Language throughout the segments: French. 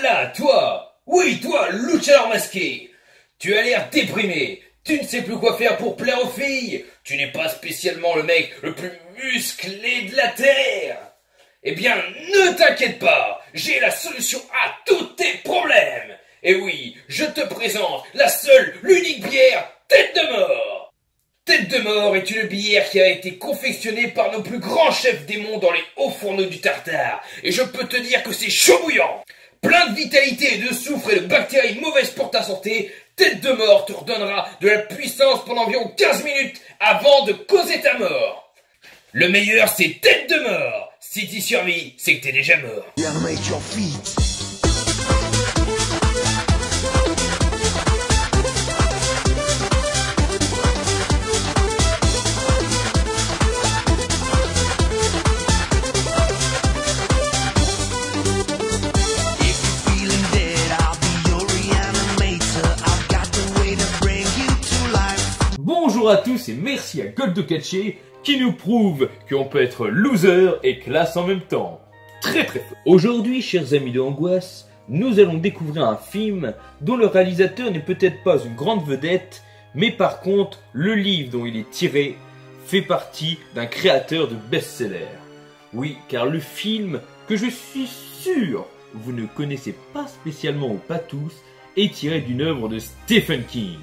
là, toi! Oui, toi, luchador masqué! Tu as l'air déprimé. Tu ne sais plus quoi faire pour plaire aux filles. Tu n'es pas spécialement le mec le plus musclé de la Terre. Eh bien, ne t'inquiète pas. J'ai la solution à tous tes problèmes. Et oui, je te présente la seule, l'unique bière Tête de Mort. Tête de Mort est une bière qui a été confectionnée par nos plus grands chefs démons dans les hauts fourneaux du Tartare. Et je peux te dire que c'est chaud bouillant. Plein de vitalité et de soufre et de bactéries mauvaises pour ta santé, Tête de Mort te redonnera de la puissance pendant environ 15 minutes avant de causer ta mort. Le meilleur, c'est Tête de Mort. Si t'y survis, c'est que t'es déjà mort. Bonjour à tous et merci à Goldokaché qui nous prouve qu'on peut être loser et classe en même temps. Très fort. Aujourd'hui, chers amis de Angoisse, nous allons découvrir un film dont le réalisateur n'est peut-être pas une grande vedette, mais par contre, le livre dont il est tiré fait partie d'un créateur de best-seller. Oui, car le film que je suis sûr vous ne connaissez pas spécialement ou pas tous est tiré d'une œuvre de Stephen King.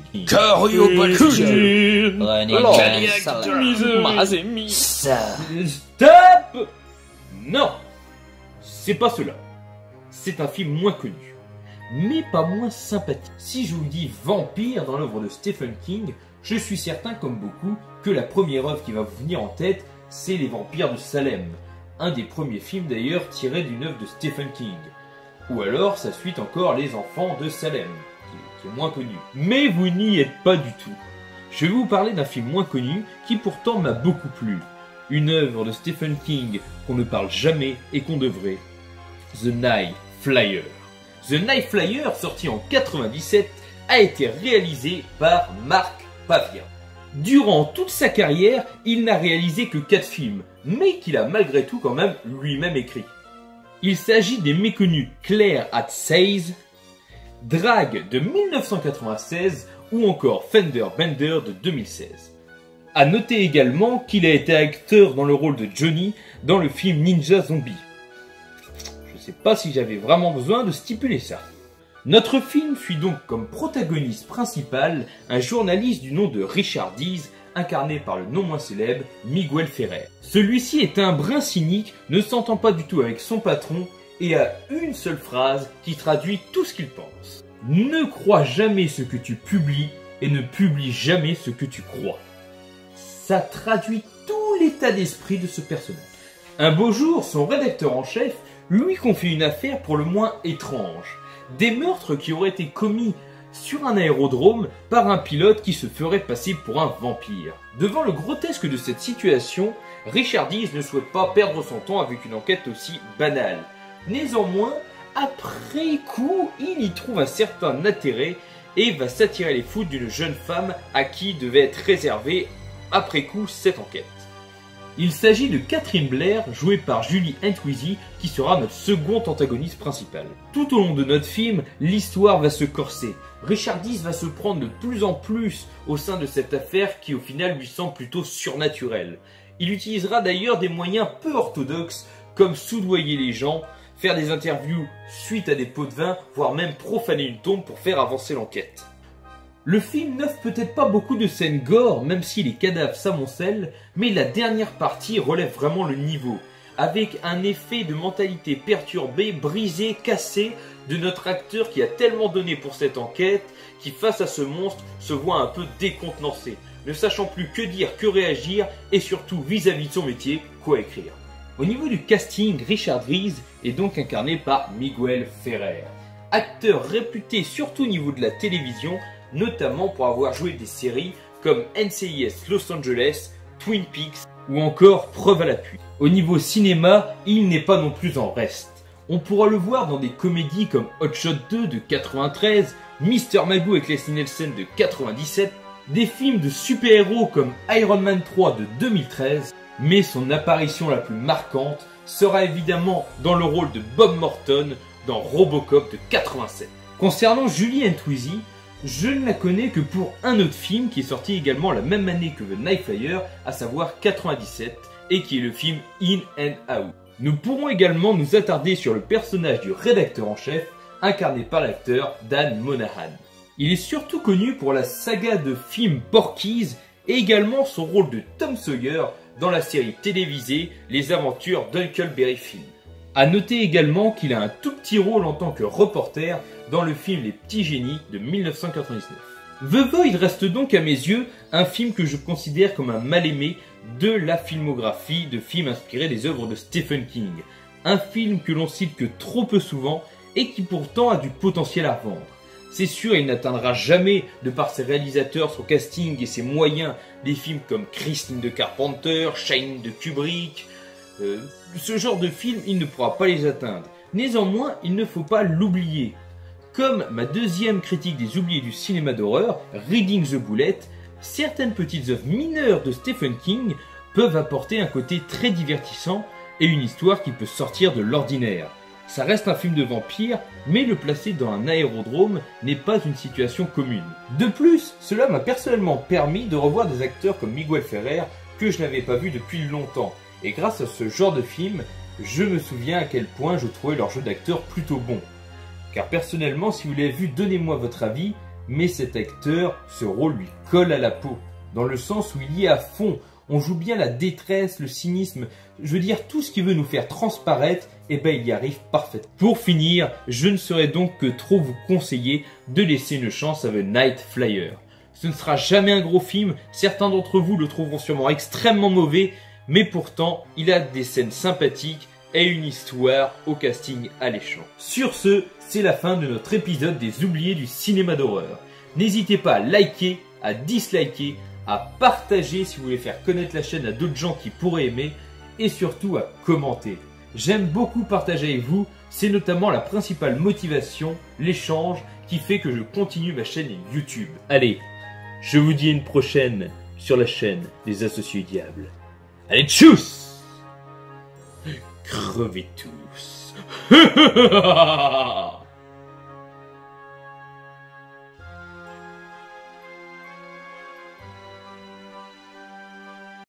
Stop! Non, c'est pas cela. C'est un film moins connu, mais pas moins sympathique. Si je vous dis vampire dans l'œuvre de Stephen King, je suis certain, comme beaucoup, que la première œuvre qui va vous venir en tête, c'est Les Vampires de Salem, un des premiers films d'ailleurs tirés d'une œuvre de Stephen King. Ou alors sa suite encore Les Enfants de Salem, qui est moins connu. Mais vous n'y êtes pas du tout. Je vais vous parler d'un film moins connu qui pourtant m'a beaucoup plu. Une œuvre de Stephen King qu'on ne parle jamais et qu'on devrait. The Night Flyer. The Night Flyer, sorti en 97, a été réalisé par Mark Pavia. Durant toute sa carrière, il n'a réalisé que 4 films, mais qu'il a malgré tout quand même lui-même écrit. Il s'agit des méconnus Claire at Says, Drag de 1996 ou encore Fender Bender de 2016. A noter également qu'il a été acteur dans le rôle de Johnny dans le film Ninja Zombie. Je sais pas si j'avais vraiment besoin de stipuler ça. Notre film suit donc comme protagoniste principal un journaliste du nom de Richard Dees, incarné par le non moins célèbre Miguel Ferrer. Celui-ci est un brin cynique, ne s'entend pas du tout avec son patron et a une seule phrase qui traduit tout ce qu'il pense. Ne crois jamais ce que tu publies et ne publie jamais ce que tu crois. Ça traduit tout l'état d'esprit de ce personnage. Un beau jour, son rédacteur en chef lui confie une affaire pour le moins étrange. Des meurtres qui auraient été commis sur un aérodrome par un pilote qui se ferait passer pour un vampire. Devant le grotesque de cette situation, Richard Dees ne souhaite pas perdre son temps avec une enquête aussi banale. Néanmoins, après coup, il y trouve un certain intérêt et va s'attirer les foudres d'une jeune femme à qui devait être réservée après coup cette enquête. Il s'agit de Catherine Blair, jouée par Julie Entwistle, qui sera notre second antagoniste principal. Tout au long de notre film, l'histoire va se corser. Richard Dees va se prendre de plus en plus au sein de cette affaire qui au final lui semble plutôt surnaturelle. Il utilisera d'ailleurs des moyens peu orthodoxes comme soudoyer les gens, faire des interviews suite à des pots de vin, voire même profaner une tombe pour faire avancer l'enquête. Le film n'offre peut-être pas beaucoup de scènes gore, même si les cadavres s'amoncellent, mais la dernière partie relève vraiment le niveau, avec un effet de mentalité perturbée, brisée, cassée de notre acteur qui a tellement donné pour cette enquête, qui face à ce monstre se voit un peu décontenancé, ne sachant plus que dire, que réagir, et surtout vis-à-vis de son métier, quoi écrire. Au niveau du casting, Richard Dees est donc incarné par Miguel Ferrer, acteur réputé surtout au niveau de la télévision, notamment pour avoir joué des séries comme NCIS Los Angeles, Twin Peaks ou encore Preuve à l'appui. Au niveau cinéma, il n'est pas non plus en reste. On pourra le voir dans des comédies comme Hot Shot 2 de 93, Mr Magoo avec Leslie Nielsen de 97, des films de super-héros comme Iron Man 3 de 2013, mais son apparition la plus marquante sera évidemment dans le rôle de Bob Morton dans Robocop de 87. Concernant Julie Twizzy, je ne la connais que pour un autre film qui est sorti également la même année que The Night Flyer, à savoir 97, et qui est le film In and Out. Nous pourrons également nous attarder sur le personnage du rédacteur en chef, incarné par l'acteur Dan Monahan. Il est surtout connu pour la saga de films Porky's et également son rôle de Tom Sawyer dans la série télévisée Les Aventures d'Huckleberry Finn. A noter également qu'il a un tout petit rôle en tant que reporter dans le film Les Petits Génies de 1999. The Void reste donc à mes yeux un film que je considère comme un mal-aimé de la filmographie de films inspirés des œuvres de Stephen King. Un film que l'on cite que trop peu souvent et qui pourtant a du potentiel à vendre. C'est sûr, il n'atteindra jamais, de par ses réalisateurs, son casting et ses moyens, des films comme Christine de Carpenter, Shining de Kubrick. Ce genre de film, il ne pourra pas les atteindre. Néanmoins, il ne faut pas l'oublier. Comme ma deuxième critique des oubliés du cinéma d'horreur, Reading the Bullet, certaines petites œuvres mineures de Stephen King peuvent apporter un côté très divertissant et une histoire qui peut sortir de l'ordinaire. Ça reste un film de vampire, mais le placer dans un aérodrome n'est pas une situation commune. De plus, cela m'a personnellement permis de revoir des acteurs comme Miguel Ferrer que je n'avais pas vu depuis longtemps. Et grâce à ce genre de film, je me souviens à quel point je trouvais leur jeu d'acteur plutôt bon. Car personnellement, si vous l'avez vu, donnez-moi votre avis, mais cet acteur, ce rôle lui colle à la peau. Dans le sens où il y est à fond, on joue bien la détresse, le cynisme, je veux dire tout ce qui veut nous faire transparaître, et ben il y arrive parfaitement. Pour finir, je ne saurais donc que trop vous conseiller de laisser une chance à The Night Flyer. Ce ne sera jamais un gros film, certains d'entre vous le trouveront sûrement extrêmement mauvais, mais pourtant il a des scènes sympathiques et une histoire au casting alléchant. Sur ce, c'est la fin de notre épisode des oubliés du cinéma d'horreur. N'hésitez pas à liker, à disliker, à partager si vous voulez faire connaître la chaîne à d'autres gens qui pourraient aimer, et surtout à commenter. J'aime beaucoup partager avec vous, c'est notamment la principale motivation, l'échange, qui fait que je continue ma chaîne YouTube. Allez, je vous dis à une prochaine sur la chaîne des Associés du Diable. Allez, tchuss! Crevez tous.